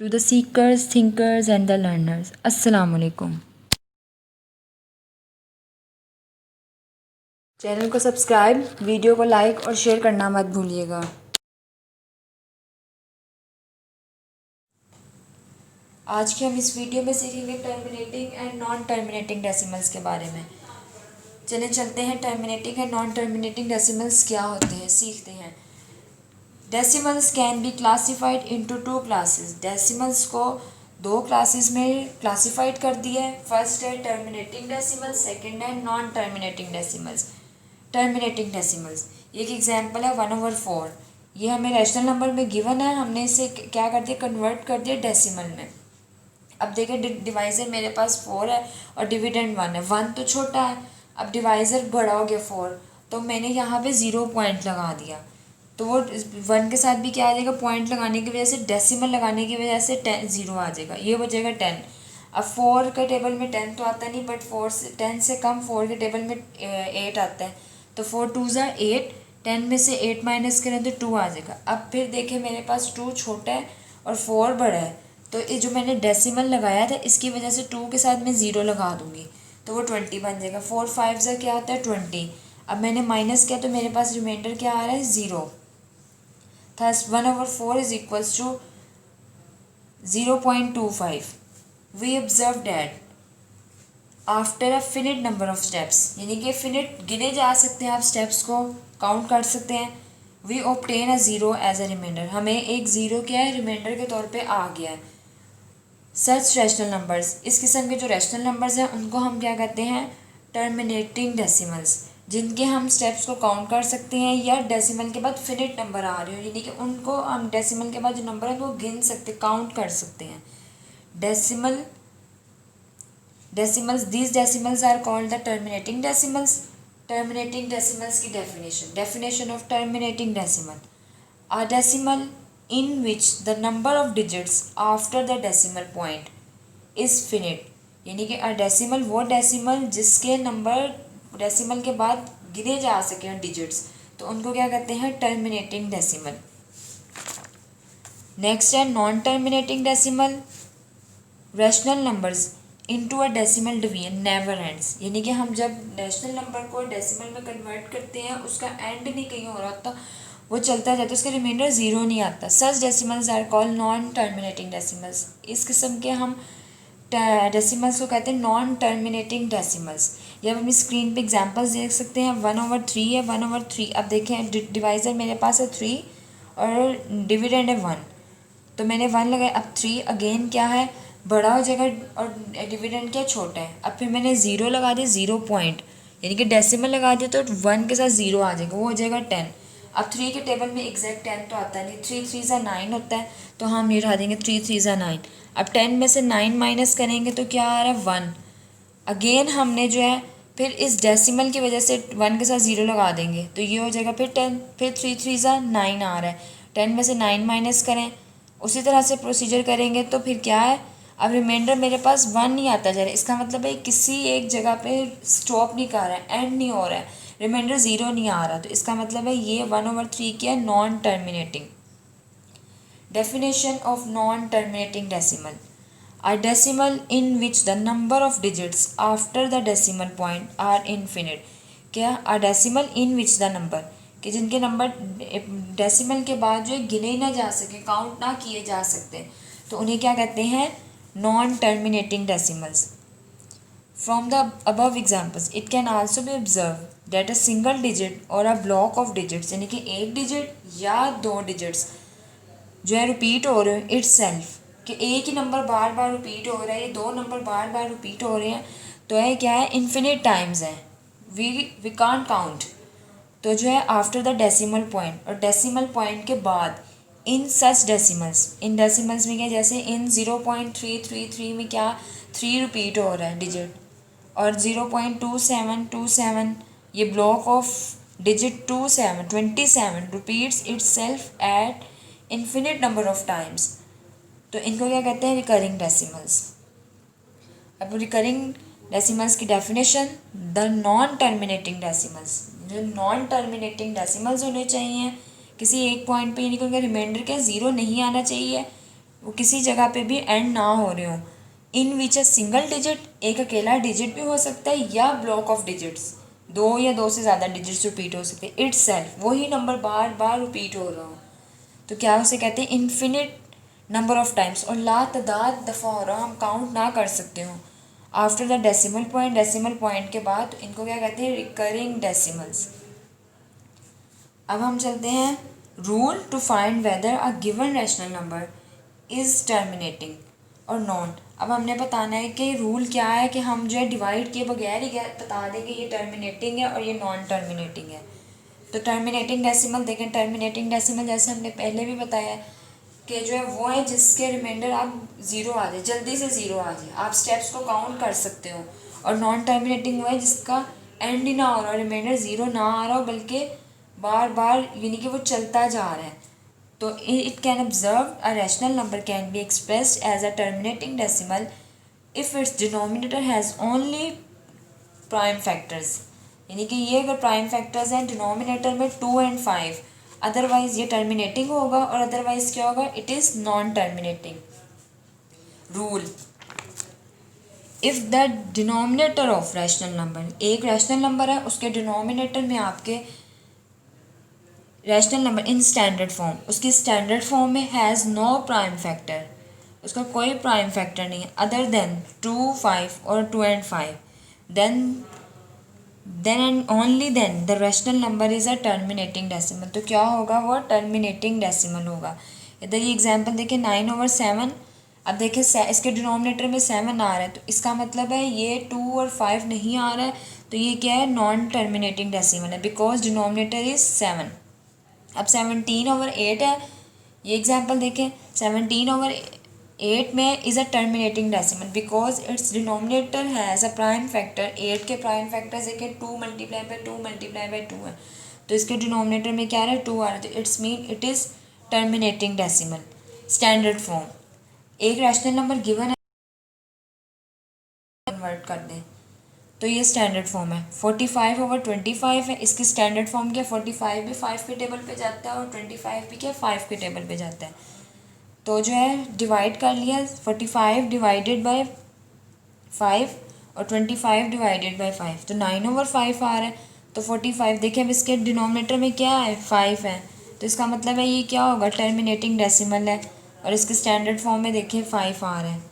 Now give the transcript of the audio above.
To the seekers, thinkers and the learners, अस्सलाम वालेकुम। Channel को सब्सक्राइब, वीडियो को लाइक और शेयर करना मत भूलिएगा। आज के हम इस वीडियो में सीखेंगे terminating and non terminating decimals के बारे में। चलिए चलते हैं, terminating and non terminating decimals क्या होते हैं सीखते हैं। Decimals can be classified into two classes. Decimals को दो क्लासेस में क्लासिफाइड कर दिया है। फर्स्ट है टर्मिनेटिंग डेसिमल्स, सेकंड है non terminating decimals. Terminating decimals, एक एग्जांपल है 1/4। ये हमें रैशनल नंबर में गिवन है, हमने इसे क्या कर दिया, कन्वर्ट कर दिया डेसिमल में। अब देखिए डिवाइज़र मेरे पास 4 है और डिविडेंड 1 है। 1 तो छोटा है, अब डिवाइज़र बड़ा हो गया 4, तो मैंने यहाँ पे 0 पॉइंट लगा दिया। तो वो 1 के साथ भी क्या आ जाएगा, पॉइंट लगाने की वजह से, डेसिमल लगाने की वजह से 0 आ जाएगा, ये हो जाएगा 10। अब 4 के टेबल में 10 तो आता नहीं, बट 10 से कम 4 के टेबल में 8 आता है। तो 4 2 ज़ा 8, 10 में से 8 माइनस करें तो 2 आ जाएगा। अब फिर देखिए मेरे पास 2 छोटा है और 4 बड़ा है, तो ये जो मैंने डेसिमल लगाया था इसकी वजह से 2 के साथ मैं 0 लगा दूंगी, तो वो 20 बन जाएगा। 4 5 ज़ा क्या होता है 20। अब मैंने माइनस किया तो मेरे पास रिमाइंडर क्या आ रहा है 0। Thus 1/4 is equals to 0.25. We observe that after a finite number of steps, यानी कि फिनिट गिने जा सकते हैं, आप स्टेप्स को काउंट कर सकते हैं। We obtain a 0 as a remainder, हमें एक 0 क्या है रिमाइंडर के तौर पे आ गया है। सच रैशनल नंबर्स, इस किस्म के जो रैशनल नंबर्स हैं उनको हम क्या कहते हैं, टर्मिनेटिंग डेसिमल्स, जिनके हम स्टेप्स को काउंट कर सकते हैं या डेसिमल के बाद फिनिट नंबर आ रहे हो, यानी कि उनको हम डेसिमल के बाद जो नंबर है वो गिन सकते, काउंट कर सकते हैं। Decimals these decimals are called the terminating decimals. Terminating decimals की definition of terminating decimal, a decimal in which the number of digits after the decimal point is finite, यानी कि a decimal वो decimal जिसके number decimal के बाद गिने जा सके डिजिट्स, तो उनको क्या कहते हैं, टर्मिनेटिंग डेसिमल। नेक्स्ट है non terminating decimal. Rational numbers into a decimal division never ends, यानी कि हम जब रैशनल नंबर को डेसिमल में कन्वर्ट करते हैं उसका एंड नहीं कहीं हो रहा होता, वो चलता जाता है, उसका रिमाइंडर 0 नहीं आता। Such decimals are called non terminating decimals. इस किस्म के हम डेसिमल्स को कहते हैं नॉन टर्मिनेटिंग डेसिमल्स। जब हम स्क्रीन पे एग्जांपल्स देख सकते हैं, 1/3 है, 1/3। अब देखें डिवाइज़र मेरे पास है 3 और डिविडेंड है 1, तो मैंने 1 लगाया। अब 3 अगेन क्या है, बड़ा हो जाएगा और डिविडेंड क्या छोटा है। अब फिर मैंने 0 लगा दिया, 0 पॉइंट, यानी कि डेसिमल लगा दिया तो 1 के साथ 0 आ जाएगा, वो हो जाएगा 10। अब 3 के टेबल में एग्जैक्ट 10 तो आता नहीं, 3 3 ज़ा 9 होता है, तो हम ये उठा देंगे 3 3 ज़ा 9। अब 10 में से 9 माइनस करेंगे तो क्या आ रहा है 1। अगेन हमने जो है फिर इस डेसिमल की वजह से 1 के साथ 0 लगा देंगे, तो ये हो जाएगा फिर 10। फिर 3 3 ज़ा 9 आ रहा है, 10 में से 9 माइनस करें, उसी तरह से प्रोसीजर करेंगे तो फिर क्या है, अब रिमाइंडर मेरे पास 1 नहीं आता जा रहा है। इसका मतलब है किसी एक जगह पे स्टॉप नहीं कर रहा है, एंड नहीं हो रहा है, रिमाइंडर 0 नहीं आ रहा, तो इसका मतलब है ये 1/3 क्या है, non terminating. Definition of non terminating decimal, a decimal in which the number of digits after the decimal point are infinite। क्या, a decimal in which the number, कि जिनके नंबर डेसिमल के बाद जो है गिने ना जा सके, काउंट ना किए जा सकते, तो उन्हें क्या कहते हैं, non terminating decimals. From the above examples it can also be observe that a single digit और अ ब्लॉक ऑफ डिजिट्स, यानी कि एक डिजिट या दो डिजिट्स जो है रिपीट हो रहे हैं इटसेल्फ, कि एक ही नंबर बार बार रिपीट हो रहा है, ये दो नंबर बार बार रिपीट हो रहे हैं, तो है क्या है, इन्फिनिट टाइम्स है, वी कांट काउंट। तो जो है आफ्टर द डेसिमल पॉइंट, और डेसिमल पॉइंट के बाद इन सच डेसिमल्स, इन डेसिमल्स में क्या, जैसे इन 0.333 में क्या 3 रिपीट हो रहा है डिजिट, और 0.2727 ये block of digit 27 repeats itself eight infinite number of times, तो इनको क्या कहते हैं, रिकरिंग डेसिमल्स। अब रिकरिंग डेसिमल्स की definition, the non terminating decimals, जो नॉन टर्मिनेटिंग डेसिमल्स होने चाहिए किसी एक पॉइंट पे, यानी कि उनका रिमाइंडर क्या 0 नहीं आना चाहिए, वो किसी जगह पे भी एंड ना हो रहे हो। इन विच अ सिंगल डिजिट, एक अकेला डिजिट भी हो सकता है या ब्लॉक ऑफ डिजिट्स, दो या दो से ज़्यादा डिजिट्स रिपीट हो सकते हैं। इट्स सेल्फ, वही नंबर बार बार रिपीट हो रहा हो तो क्या उसे कहते हैं इन्फिनिट नंबर ऑफ टाइम्स, और लातदाद दफ़ा हो रहा हो, हम काउंट ना कर सकते हो। आफ्टर द डेसिमल पॉइंट के बाद तो इनको क्या कहते हैं रिकरिंग डेसिमल्स। अब हम चलते हैं rule to find whether a given rational number is terminating और नॉट। अब हमने बताना है कि रूल क्या है कि हम जो है डिवाइड किए बगैर ही बता दें कि ये टर्मिनेटिंग है और ये नॉन टर्मिनेटिंग है। तो टर्मिनेटिंग डेसिमल देखें, टर्मिनेटिंग डेसिमल जैसे हमने पहले भी बताया कि जो है वो है जिसके रिमाइंडर आप ज़ीरो आ जाए, जल्दी से ज़ीरो आ जाए, आप स्टेप्स को काउंट कर सकते हो। और नॉन टर्मिनेटिंग वो है जिसका एंड ही ना हो रहा, रिमाइंडर ज़ीरो ना आ रहा हो, बल्कि बार बार यानी कि वो चलता जा रहा है। तो it can observe a rational number can be expressed as a terminating decimal if its denominator has only prime factors, यानी कि ये अगर प्राइम फैक्टर्स हैं डिनोमिनेटर में 2 एंड 5, अदरवाइज ये टर्मिनेटिंग होगा और अदरवाइज क्या होगा, it is non terminating. Rule, if the denominator of rational number, एक रैशनल नंबर है उसके डिनोमिनेटर में आपके rational number in standard form, उसकी स्टैंडर्ड फॉर्म में हैज़ नो प्राइम फैक्टर, उसका कोई प्राइम फैक्टर नहीं है अदर देन 2, 5 और 2 and 5, then and only then the rational number is a terminating decimal. तो क्या होगा, वो टर्मिनेटिंग डेसिमल होगा। इधर ये एग्जांपल देखिए 9/7। अब देखिए इसके डिनोमिनेटर में 7 आ रहा है तो इसका मतलब है ये 2 और 5 नहीं आ रहा है, तो ये क्या है नॉन टर्मिनेटिंग डेसिमल है बिकॉज डिनोमिनेटर इज़ 7। अब 17/8 है, ये एग्जांपल देखें 17/8 में is a terminating decimal because it's denominator has a prime factor. 8 के प्राइम फैक्टर देखें 2 मल्टीप्लाई बाई 2 मल्टीप्लाई बाई 2 है, तो इसके डिनोमिनेटर में क्या आ रहा है 2 आ रहा है, तो it's mean it is terminating decimal. Standard form, एक रैशनल नंबर गिवन है कन्वर्ट कर दें तो ये स्टैंडर्ड फॉर्म है। 45/25 है, इसकी स्टैंडर्ड फॉर्म क्या, 45 भी 5 के टेबल पे जाता है और 25 भी क्या 5 के टेबल पे जाता है। तो जो है डिवाइड कर लिया, 45 डिवाइडेड बाय 5 और 25 डिवाइडेड बाय 5, तो 9/5 आ रहा है। तो 45 देखिए अब इसके डिनोमिनेटर में क्या है 5 है, तो इसका मतलब है ये क्या होगा टर्मिनेटिंग डेसिमल है, और इसके स्टैंडर्ड फॉर्म में देखिए 5 आ रहा है।